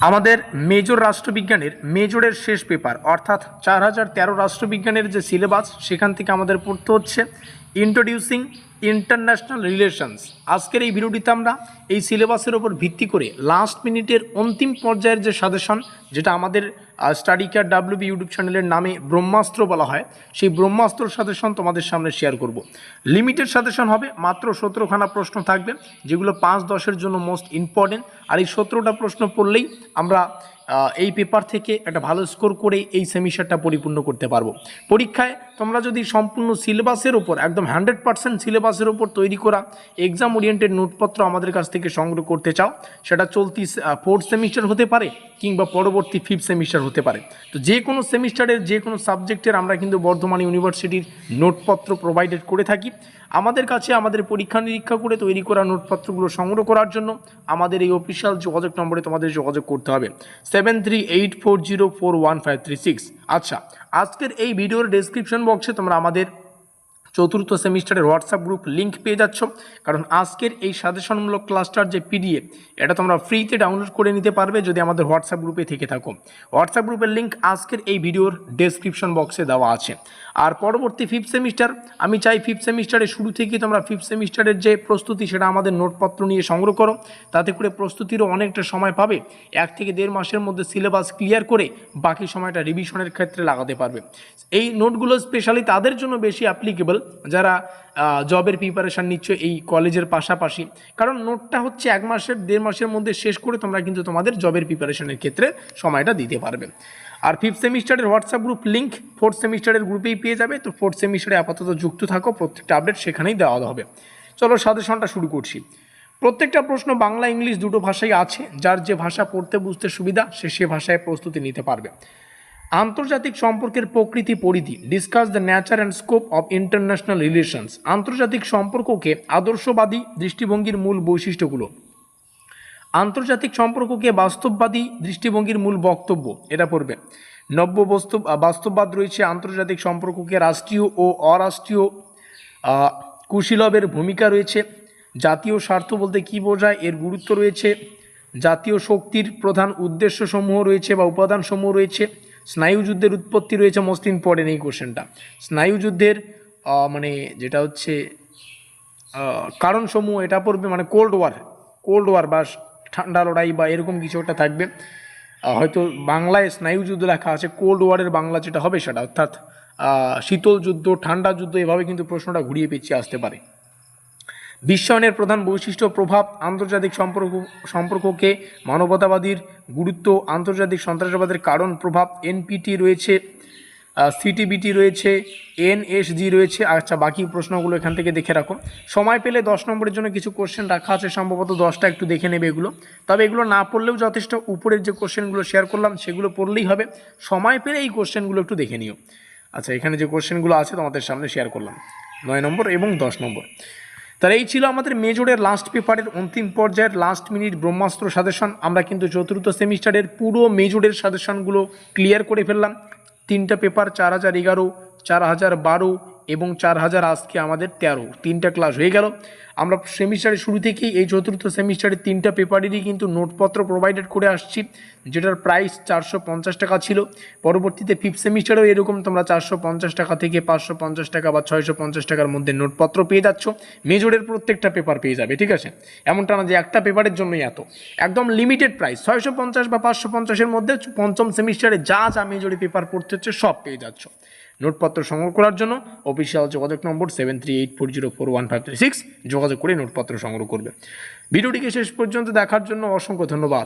আমাদের মেজর রাষ্ট্রবিজ্ঞানের মেজরের শেষ পেপার অর্থাৎ 4013 রাষ্ট্রবিজ্ঞানের যে সিলেবাস সেখান থেকে আমাদের পড়তে হচ্ছে ইন্ট্রোডিউসিং ইন্টারন্যাশনাল রিলেশনস। আজকের এই ভিডিওটিতে আমরা এই সিলেবাসের ওপর ভিত্তি করে লাস্ট মিনিটের অন্তিম পর্যায়ের যে সাজেশন, যেটা আমাদের স্টাডি কেয়ার ডাব্লিউবি ইউটিউব চ্যানেলের নামে ব্রহ্মাস্ত্র বলা হয়, সেই ব্রহ্মাস্ত্র সাজেশন তোমাদের সামনে শেয়ার করব। লিমিটেড সাজেশন হবে, মাত্র 17খানা প্রশ্ন থাকবে, যেগুলো 5-10-এর জন্য মোস্ট ইম্পর্টেন্ট। আর এই 17টা প্রশ্ন পড়লেই আমরা এই পেপার থেকে একটা ভালো স্কোর করে এই সেমিস্টারটা পরিপূর্ণ করতে পারবো। পরীক্ষায় তোমরা যদি সম্পূর্ণ সিলেবাসের ওপর একদম 100% সিলেবাসের ওপর তৈরি করা এক্সাম ওরিয়েন্টেড নোটপত্র আমাদের কাছ থেকে সংগ্রহ করতে চাও, সেটা চলতি 4th সেমিস্টার হতে পারে কিংবা পরবর্তী 5th সেমিস্টার হতে পারে। তো যে কোনো সেমিস্টারের যে কোনো সাবজেক্টের আমরা কিন্তু বর্ধমান ইউনিভার্সিটির নোটপত্র প্রোভাইডেড করে থাকি। আমাদের কাছে আমাদের পরীক্ষা নিরীক্ষা করে তৈরি করা নোটপত্রগুলো সংগ্রহ করার জন্য আমাদের এই অফিসিয়াল যোগাযোগ নম্বরে তোমাদের যোগাযোগ করতে হবে 7384041536। আচ্ছা, আজকের এই ভিডিওর ডেসক্রিপশন বক্সে তোমরা আমাদের 4th সেমিস্টারের হোয়াটসঅ্যাপ গ্রুপ লিঙ্ক পেয়ে যাচ্ছ, কারণ আজকের এই সাজেশনমূলক ক্লাসটার যে পিডিএফ, এটা তোমরা ফ্রিতে ডাউনলোড করে নিতে পারবে যদি আমাদের হোয়াটসঅ্যাপ গ্রুপে থেকে থাকো। হোয়াটসঅ্যাপ গ্রুপের লিঙ্ক আজকের এই ভিডিওর ডেসক্রিপশন বক্সে দেওয়া আছে। আর পরবর্তী 5th সেমিস্টার, আমি চাই 5th সেমিস্টারের শুরু থেকেই তোমরা 5th সেমিস্টারের যে প্রস্তুতি সেটা আমাদের নোটপত্র নিয়ে সংগ্রহ করো, তাতে করে প্রস্তুতিরও অনেকটা সময় পাবে। 1 থেকে 1.5 মাসের মধ্যে সিলেবাস ক্লিয়ার করে বাকি সময়টা রিভিশনের ক্ষেত্রে লাগাতে পারবে। এই নোটগুলো স্পেশালি তাদের জন্য বেশি অ্যাপ্লিকেবল যারা জবের প্রিপারেশান নিচ্ছ এই কলেজের পাশাপাশি, কারণ নোটটা হচ্ছে 1-1.5 মাসের মধ্যে শেষ করে তোমরা কিন্তু তোমাদের জবের প্রিপারেশনের ক্ষেত্রে সময়টা দিতে পারবে। আর 5th সেমিস্টারের হোয়াটসঅ্যাপ গ্রুপ লিঙ্ক 4th সেমিস্টারের গ্রুপেই পেয়ে যাবে। তো 4th সেমিস্টারে আপাতত যুক্ত থাকো, প্রত্যেকটা আপডেট সেখানেই দেওয়া হবে। চলো সাজেশনটা শুরু করছি। প্রত্যেকটা প্রশ্ন বাংলা ইংলিশ দুটো ভাষায় আছে, যার যে ভাষা পড়তে বুঝতে সুবিধা সে ভাষায় প্রস্তুতি নিতে পারবে। আন্তর্জাতিক সম্পর্কের প্রকৃতি পরিধি, discuss the nature and scope of international relations. আন্তর্জাতিক সম্পর্ককে আদর্শবাদী দৃষ্টিভঙ্গির মূল বৈশিষ্ট্যগুলো। আন্তর্জাতিক সম্পর্ককে বাস্তববাদী দৃষ্টিভঙ্গির মূল বক্তব্য, এটা পড়বে। নব্য বাস্তববাদ রয়েছে আন্তর্জাতিক সম্পর্ককে রাষ্ট্রীয় ও অরাষ্ট্রীয় কুশীলবের ভূমিকা রয়েছে। জাতীয় স্বার্থ বলতে কী বোঝায়, এর গুরুত্ব রয়েছে। জাতীয় শক্তির প্রধান উদ্দেশ্যসমূহ রয়েছে বা উপাদানসমূহ রয়েছে। স্নায়ুযুদ্ধের উৎপত্তি রয়েছে, মোস্ট ইম্পর্টেন্ট এই কোশ্চেনটা। স্নায়ুযুদ্ধের মানে যেটা হচ্ছে কারণসমূহ, এটা পড়বে, মানে কোল্ড ওয়ার বা ঠান্ডা লড়াই বা এরকম কিছু একটা থাকবে। হয়তো বাংলায় স্নায়ুযুদ্ধ লেখা আছে, কোল্ড ওয়ারের বাংলা যেটা হবে সেটা, অর্থাৎ শীতল যুদ্ধ, ঠান্ডা যুদ্ধ, এভাবে কিন্তু প্রশ্নটা ঘুরিয়ে পেঁচিয়ে আসতে পারে। বিশ্বায়নের প্রধান বৈশিষ্ট্য, প্রভাব, আন্তর্জাতিক সম্পর্ককে মানবতাবাদীর গুরুত্ব, আন্তর্জাতিক সন্ত্রাসবাদের কারণ প্রভাব। এনপিটি রয়েছে, সিটিবিটি রয়েছে, এনএসজি রয়েছে। আচ্ছা, বাকি প্রশ্নগুলো এখান থেকে দেখে রাখো। সময় পেলে 10 নম্বরের জন্য কিছু কোশ্চেন রাখা আছে, সম্ভবত 10টা, একটু দেখে নেবে এগুলো। তবে এগুলো না পড়লেও যথেষ্ট, উপরের যে কোশ্চেনগুলো শেয়ার করলাম সেগুলো পড়লেই হবে। সময় পেলে এই কোশ্চেনগুলো একটু দেখে নিও। আচ্ছা, এখানে যে কোশ্চেনগুলো আছে তোমাদের সামনে শেয়ার করলাম, 9 নম্বর এবং 10 নম্বর। তাহলে এই ছিল আমাদের মেজরের লাস্ট পেপারের অন্তিম পর্যায়ের লাস্ট মিনিট ব্রহ্মাস্ত্র সাজেশন। আমরা কিন্তু 4th সেমিস্টারের পুরো মেজরের সাজেশনগুলো ক্লিয়ার করে ফেললাম। 3টা পেপার, 4011, 4012 এবং 4000, আজকে আমাদের 3টা ক্লাস হয়ে গেল। আমরা সেমিস্টারের শুরু থেকেই এই 4th সেমিস্টারের 3টা পেপারেরই কিন্তু নোটপত্র প্রোভাইডেড করে আসছি, যেটার প্রাইস 450 টাকা ছিল। পরবর্তীতে 5th সেমিস্টারেও এরকম তোমরা 450 টাকা থেকে 550 টাকা বা 650 টাকার মধ্যে নোটপত্র পেয়ে যাচ্ছ। মেজরের প্রত্যেকটা পেপার পেয়ে যাবে, ঠিক আছে? এমনটা না যে একটা পেপারের জন্যই এত, একদম লিমিটেড প্রাইস, 650 বা 550-এর মধ্যে 5ম সেমিস্টারে যা মেজরে পেপার পড়তে হচ্ছে সব পেয়ে যাচ্ছ। নোটপত্র সংগ্রহ করার জন্য অফিসিয়াল যোগাযোগ নম্বর 7384041536 যোগাযোগ করে নোটপত্র সংগ্রহ করবে। ভিডিওটিকে শেষ পর্যন্ত দেখার জন্য অসংখ্য ধন্যবাদ।